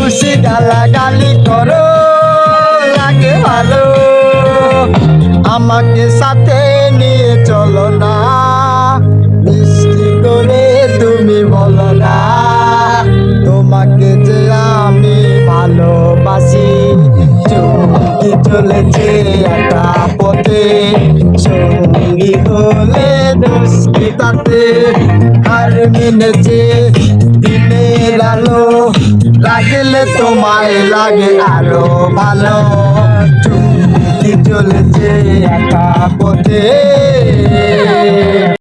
খুশি গালাগালি করো লাগে ভালো, আমাকে সাথে নিয়ে চলো না, মিষ্টি করে তুমি বলো না তোমাকে যে আমি ভালোবাসি। চুমকি চলেছে একা পথে, সঙ্গী হলে দোষী তাতে, আর মেনেছে দিনের আলো, লাগলে তোমায় লাগে আরো ভালো। চুমকি চলেছে একা পথে।